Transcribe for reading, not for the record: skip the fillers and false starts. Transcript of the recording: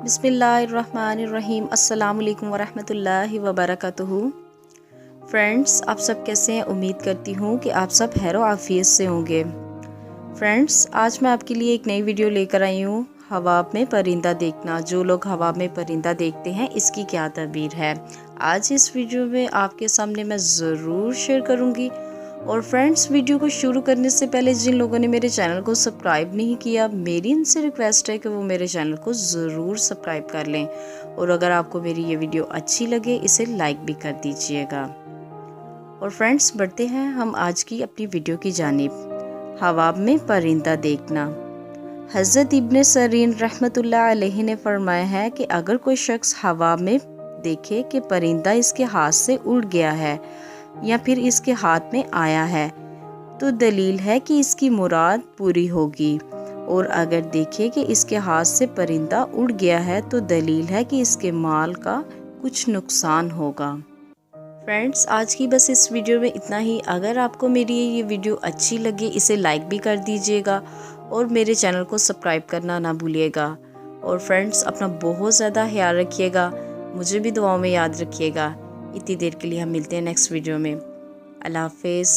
बिस्मिल्लाहिर्रहमानिर्रहीम अस्सलाम वालेकुम वरहमतुल्लाहि वबरकातुहू। फ्रेंड्स, आप सब कैसे हैं? उम्मीद करती हूँ कि आप सब खैर आफियत से होंगे। फ्रेंड्स, आज मैं आपके लिए एक नई वीडियो लेकर आई हूँ, हवा में परिंदा देखना। जो लोग हवा में परिंदा देखते हैं, इसकी क्या तबीर है, आज इस वीडियो में आपके सामने मैं ज़रूर शेयर करूँगी। और फ्रेंड्स, वीडियो को शुरू करने से पहले जिन लोगों ने मेरे चैनल को सब्सक्राइब नहीं किया, मेरी इनसे रिक्वेस्ट है कि वो मेरे चैनल को ज़रूर सब्सक्राइब कर लें। और अगर आपको मेरी ये वीडियो अच्छी लगे, इसे लाइक भी कर दीजिएगा। और फ्रेंड्स, बढ़ते हैं हम आज की अपनी वीडियो की जानिब। हवा में परिंदा देखना। हज़रत इब्न सरीन रहमतुल्लाह अलैहि ने फरमाया है कि अगर कोई शख्स हवा में देखे कि परिंदा इसके हाथ से उड़ गया है या फिर इसके हाथ में आया है, तो दलील है कि इसकी मुराद पूरी होगी। और अगर देखे कि इसके हाथ से परिंदा उड़ गया है, तो दलील है कि इसके माल का कुछ नुकसान होगा। फ्रेंड्स, आज की बस इस वीडियो में इतना ही। अगर आपको मेरी ये वीडियो अच्छी लगे, इसे लाइक भी कर दीजिएगा और मेरे चैनल को सब्सक्राइब करना ना भूलिएगा। और फ्रेंड्स, अपना बहुत ज़्यादा ख्याल रखिएगा, मुझे भी दुआओं में याद रखिएगा। इतनी देर के लिए हम मिलते हैं नेक्स्ट वीडियो में। अल्लाह हाफिज़।